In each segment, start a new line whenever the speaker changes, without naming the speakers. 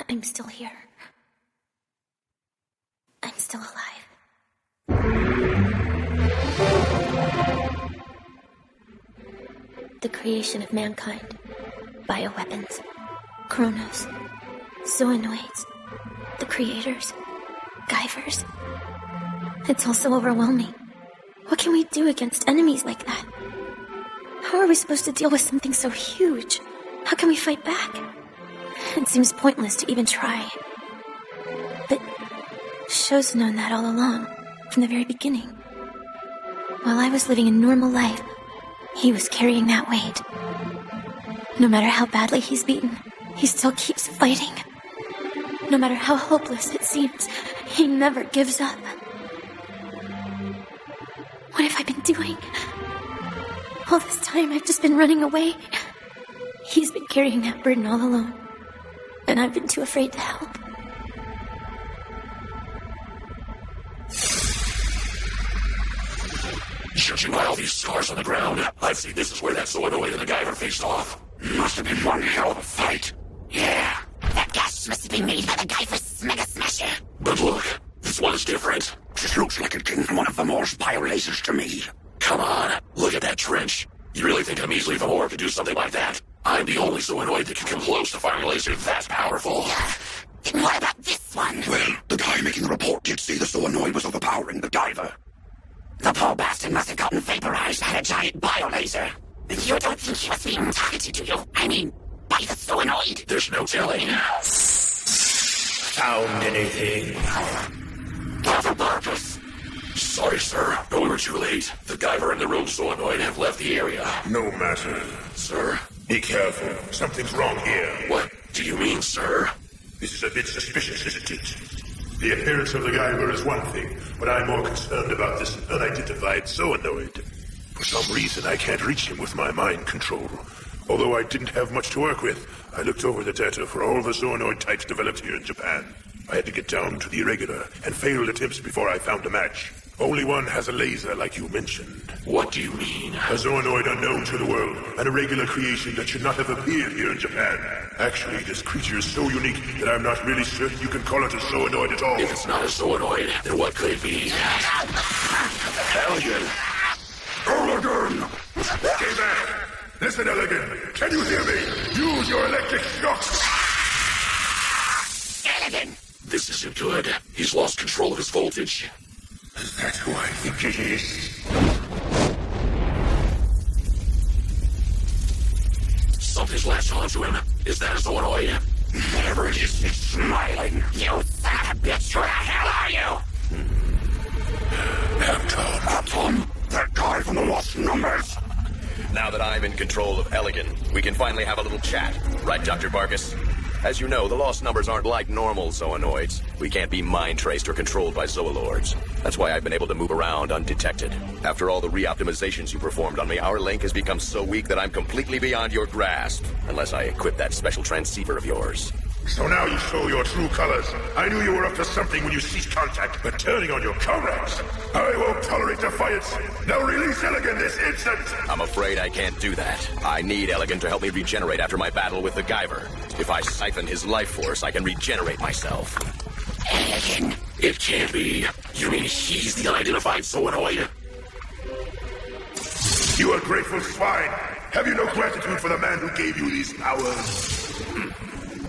I'm still here. I'm still alive. The creation of mankind, bioweapons, chronos, zoonoids, the creators, Guyvers. It's all so overwhelming. What can we do against enemies like that? How are we supposed to deal with something so huge? How can we fight back? It seems pointless to even try. But Sho's known that all along, from the very beginning. While I was living a normal life, he was carrying that weight. No matter how badly he's beaten, he still keeps fighting. No matter how hopeless it seems, he never gives up. What have I been doing? All this time I've just been running away. He's been carrying that burden all alone, and I've been too afraid to help.
Judging by all these scars on the ground, I'd say this is where that zoonoid and the Guyver faced off.
Must have been one hell of a fight. Yeah, that gas must have been made by the Guyver's Mega Smasher.
But look, this one is different.
This looks like it came from one of Vamor's biolasers to me.
Come on, look at that trench. You really think a measly Vamor could do something like that? I'm the only zoonoid that can come close to firing a laser that powerful.
Yeah. Then what about this one? Well, the guy making the report did say the zoonoid was overpowering the Guyver. The poor bastard must have gotten vaporized by a giant biolaser. You don't think he was being targeted, do you? I mean, by the zoonoid?
There's no telling.
Found anything?
Guyver Barkus.
Sorry, sir, but we were too late. The Guyver and the rogue zoonoid have left the area.
No matter.
Sir?
Be careful. Something's wrong here.
What do you mean, sir?
This is a bit suspicious, isn't it? The appearance of the Guyver is one thing, but I'm more concerned about this unidentified zoonoid. For some reason, I can't reach him with my mind control. Although I didn't have much to work with, I looked over the data for all the zoonoid types developed here in Japan. I had to get down to the irregular and failed attempts before I found a match. Only one has a laser, like you mentioned.
What do you mean?
A zoonoid unknown to the world, an irregular creation that should not have appeared here in Japan. Actually, this creature is so unique that I'm not really certain you can call it a zoonoid at all.
If it's not a zoonoid, then what could it be?
Elegant! Elegant! Guyver! Listen, Elegant! Can you hear me? Use your electric shock!
Elegant!
This isn't good. He's lost control of his voltage.
Is that who I think it is?
Something's latched onto him. Is that a zoonoid?
Whatever it is, it's smiling. You son of a bitch, who the hell are you? Tom, that guy from the Lost Numbers.
Now that I'm in control of Elegant, we can finally have a little chat. Right, Dr. Barkus? As you know, the Lost Numbers aren't like normal zoonoids. We can't be mind-traced or controlled by zoolords. That's why I've been able to move around undetected. After all the re-optimizations you performed on me, our link has become so weak that I'm completely beyond your grasp. Unless I equip that special transceiver of yours.
So now you show your true colors. I knew you were up to something when you ceased contact, but turning on your comrades. I won't tolerate defiance. Now release Elegant this instant!
I'm afraid I can't do that. I need Elegant to help me regenerate after my battle with the Guyver. If I siphon his life force, I can regenerate myself.
Elegant?
It can't be. You mean he's the unidentified zoonoid?
You ungrateful swine! Have you no gratitude for the man who gave you these powers?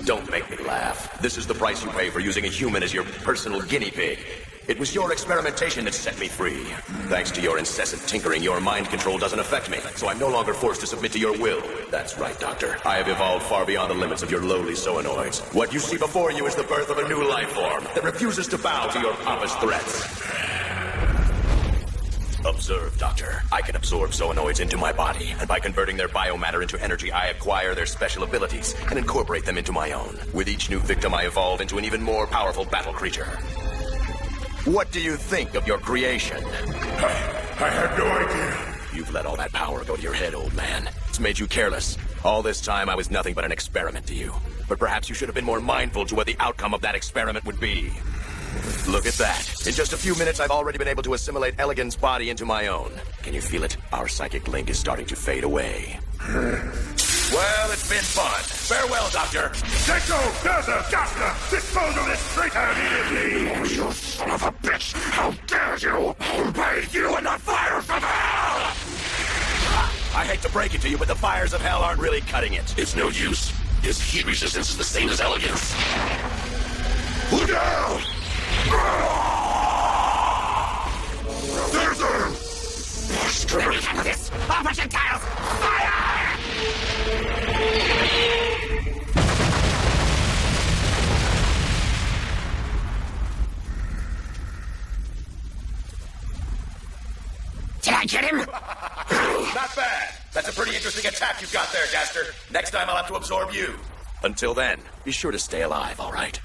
Don't make me laugh. This is the price you pay for using a human as your personal guinea pig. It was your experimentation that set me free. Thanks to your incessant tinkering, your mind control doesn't affect me, so I'm no longer forced to submit to your will. That's right, Doctor. I have evolved far beyond the limits of your lowly zoonoids. What you see before you is the birth of a new life form that refuses to bow to your pompous threats. Observe, Doctor. I can absorb zoonoids into my body, and by converting their biomatter into energy, I acquire their special abilities and incorporate them into my own. With each new victim, I evolve into an even more powerful battle creature. What do you think of your creation?
I have no idea.
You've let all that power go to your head, old man. It's made you careless. All this time, I was nothing but an experiment to you. But perhaps you should have been more mindful to what the outcome of that experiment would be. Look at that. In just a few minutes, I've already been able to assimilate Elegant's body into my own. Can you feel it? Our psychic link is starting to fade away. Well, it's been fun. Farewell, Doctor.
Echo, Gaza, Gasta, dispose of this traitor immediately!
Oh, you son of a bitch! How dare you! I'll bathe you in the fires of hell!
I hate to break it to you, but the fires of hell aren't really cutting it.
It's no use. His heat resistance is the same as Elegant's.
Look out! There's him! Screw this! Projectiles! Fire! Did I get him?
Not bad. That's a pretty interesting attack you've got there, Gaster. Next time I'll have to absorb you. Until then, be sure to stay alive, all right?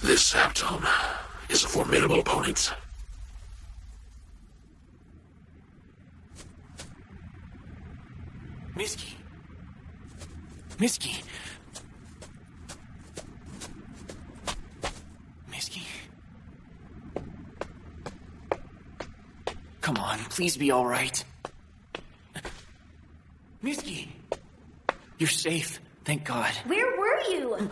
This Saptone is a formidable opponent.
Miski. Miski. Miski. Come on, please be all right. Miski. You're safe, thank God.
Where were you?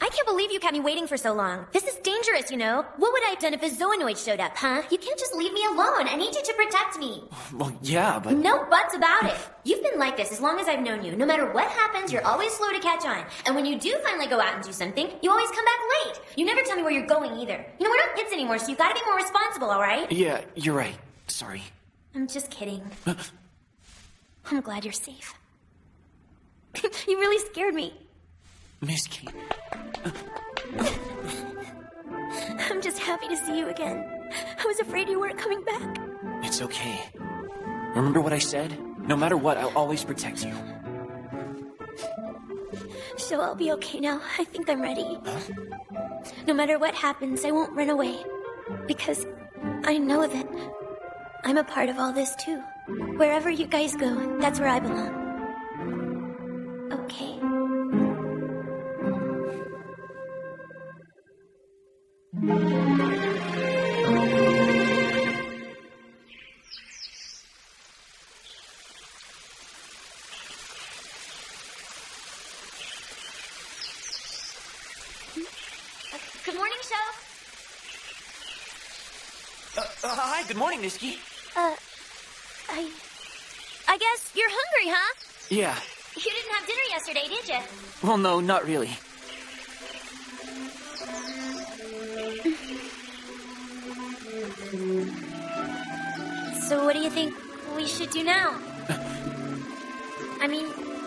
I can't believe you kept me waiting for so long. This is dangerous, you know? What would I have done if a zoonoid showed up, huh? You can't just leave me alone. I need you to protect me.
Well, yeah, but...
No buts about it. You've been like this as long as I've known you. No matter what happens, you're always slow to catch on. And when you do finally go out and do something, you always come back late. You never tell me where you're going either. You know, we're not kids anymore, so you gotta be more responsible, alright?
Yeah, you're right. Sorry.
I'm just kidding. I'm glad you're safe. You really scared me.
Miski.
I'm just happy to see you again. I was afraid you weren't coming back.
It's okay. Remember what I said? No matter what, I'll always protect you.
So I'll be okay now. I think I'm ready.
Huh?
No matter what happens, I won't run away. Because I know that I'm a part of all this too. Wherever you guys go, that's where I belong. Okay. Good morning, Show.
Hi, good morning, Miski.
I guess you're hungry, huh?
Yeah.
You didn't have dinner yesterday, did you?
Well, no, not really.
So what do you think we should do now? I mean,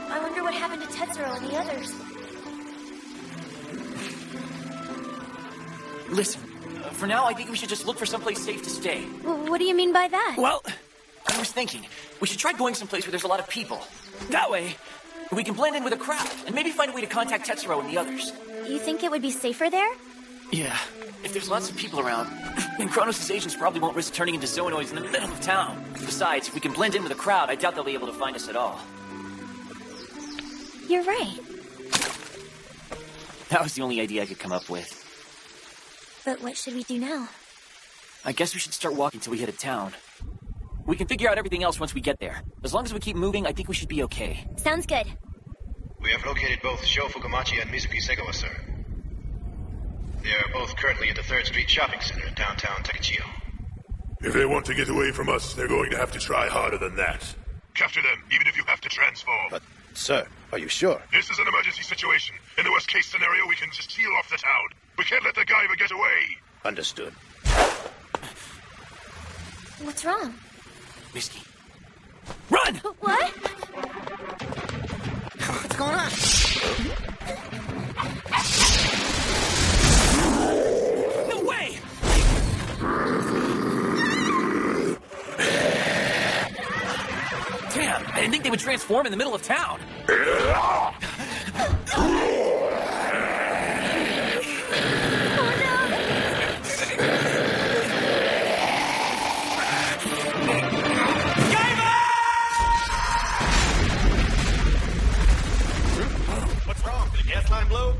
I wonder what happened to Tetsuro and the others.
Listen, for now, I think we should just look for someplace safe to stay.
What do you mean by that?
Well, I was thinking, we should try going someplace where there's a lot of people. That way, we can blend in with a crowd, and maybe find a way to contact Tetsuro and the others.
You think it would be safer there?
Yeah, if there's lots of people around, then Kronos' agents probably won't risk turning into zoonoids in the middle of town. Besides, if we can blend in with a crowd, I doubt they'll be able to find us at all.
You're right.
That was the only idea I could come up with.
But what should we do now?
I guess we should start walking till we hit a town. We can figure out everything else once we get there. As long as we keep moving, I think we should be okay.
Sounds good.
We have located both Sho Fukumachi and Mizuki Segawa, sir. They are both currently at the 3rd Street Shopping Center in downtown Takechiyo.
If they want to get away from us, they're going to have to try harder than that. Capture them, even if you have to transform.
But, sir, are you sure?
This is an emergency situation. In the worst-case scenario, we can just seal off the town. We can't let the Guyver get away.
Understood.
What's wrong?
Miski. Run!
What?
What's going on?
transform in the middle of town.
What's wrong? Did the gas line blow?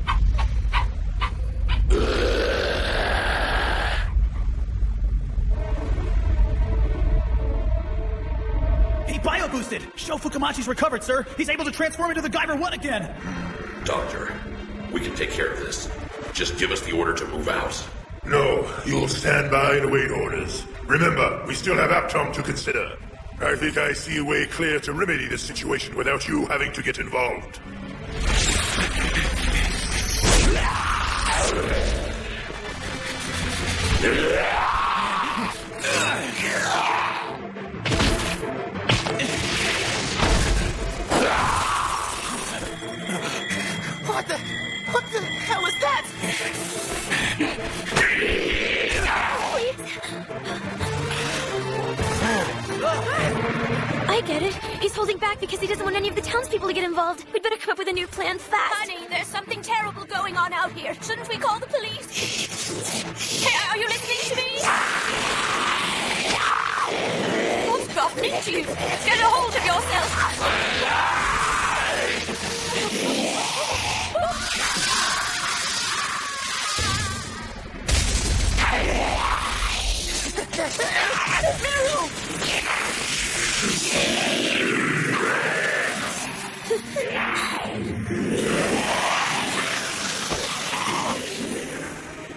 He BioBoosted! Sho Fukamachi's recovered, sir! He's able to transform into the Guyver 1 again!
Doctor, we can take care of this. Just give us the order to move out.
No, you'll stand by and await orders. Remember, we still have Aptom to consider. I think I see a way clear to remedy this situation without you having to get involved.
What the hell is that?
I get it. He's holding back because he doesn't want any of the townspeople to get involved. We'd better come up with a new plan fast.
Honey, there's something terrible going on out here. Shouldn't we call the police? Hey, are you listening to me? What's gotten into you? Get a hold of yourself.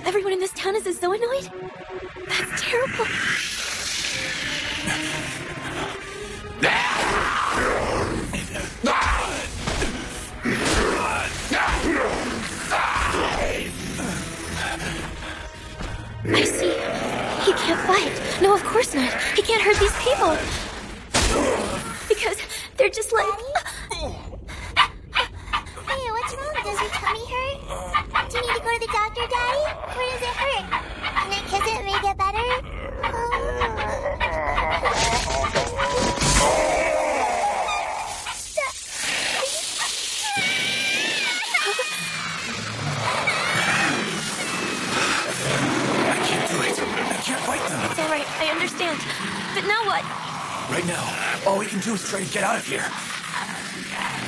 Everyone in this town is a zoonoid? That's terrible. I see. He can't fight. No, of course not. He can't hurt these people. Because they're just like...
Hey, what's wrong? Does your tummy hurt? Do you need to go to the doctor, Daddy? Where does it hurt? Can I kiss it and make it better?
It's all right. I understand. But now what?
Right now, all we can do is try to get out of here.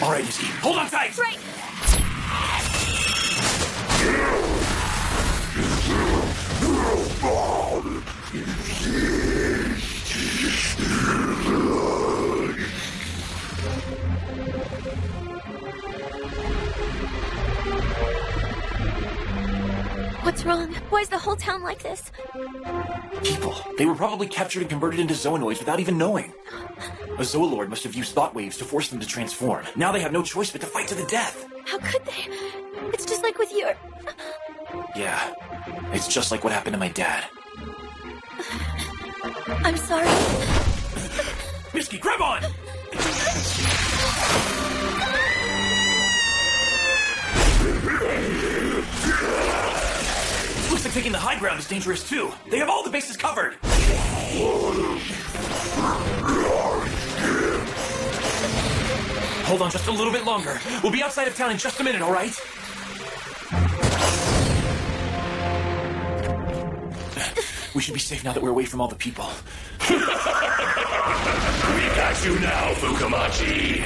All right, Izzy, hold on tight!
Right. What's wrong? Why is the whole town like this?
People. They were probably captured and converted into zoonoids without even knowing. A zoolord must have used thought waves to force them to transform. Now they have no choice but to fight to the death.
How could they? It's just like with your...
Yeah. It's just like what happened to my dad.
I'm sorry.
Misky, grab on! Looks like taking the high ground is dangerous too. They have all the bases covered. Hold on just a little bit longer. We'll be outside of town in just a minute, all right? We should be safe now that we're away from all the people.
We got you now, Fukamachi.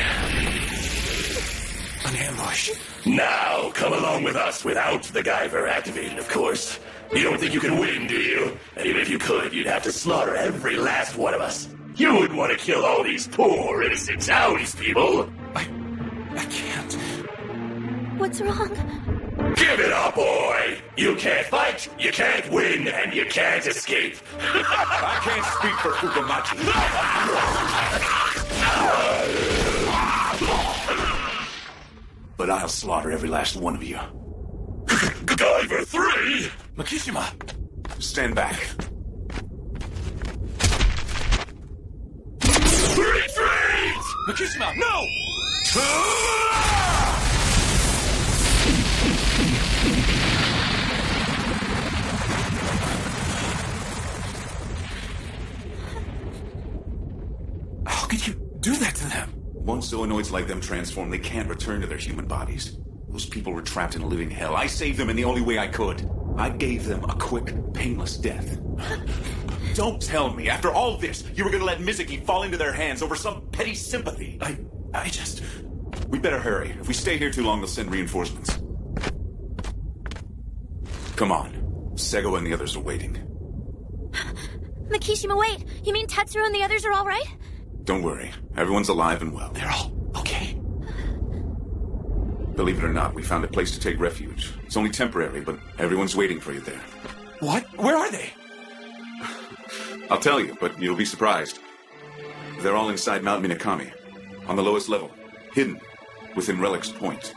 An ambush.
Now, come along with us without the Guyver activated, of course. You don't think you can win, do you? And even if you could, you'd have to slaughter every last one of us. You wouldn't want to kill all these poor, innocent townspeople.
I can't.
What's wrong?
Give it up, boy! You can't fight, you can't win, and you can't escape.
I can't speak for Fukamachi. But I'll slaughter every last one of you.
Guyver 3!
Makishima!
Stand back.
Retreat!
Makishima, no! How could you do that to them?
Once zoonoids like them transform, they can't return to their human bodies. Those people were trapped in a living hell. I saved them in the only way I could. I gave them a quick, painless death. Don't tell me, after all this, you were gonna let Mizuki fall into their hands over some petty sympathy. I just... We better hurry. If we stay here too long, they'll send reinforcements. Come on. Sego and the others are waiting.
Makishima, wait! You mean Tetsuro and the others are all right?
Don't worry. Everyone's alive and well.
They're all okay.
Believe it or not, we found a place to take refuge. It's only temporary, but everyone's waiting for you there.
What? Where are they?
I'll tell you, but you'll be surprised. They're all inside Mount Minakami, on the lowest level, hidden within Relic's Point.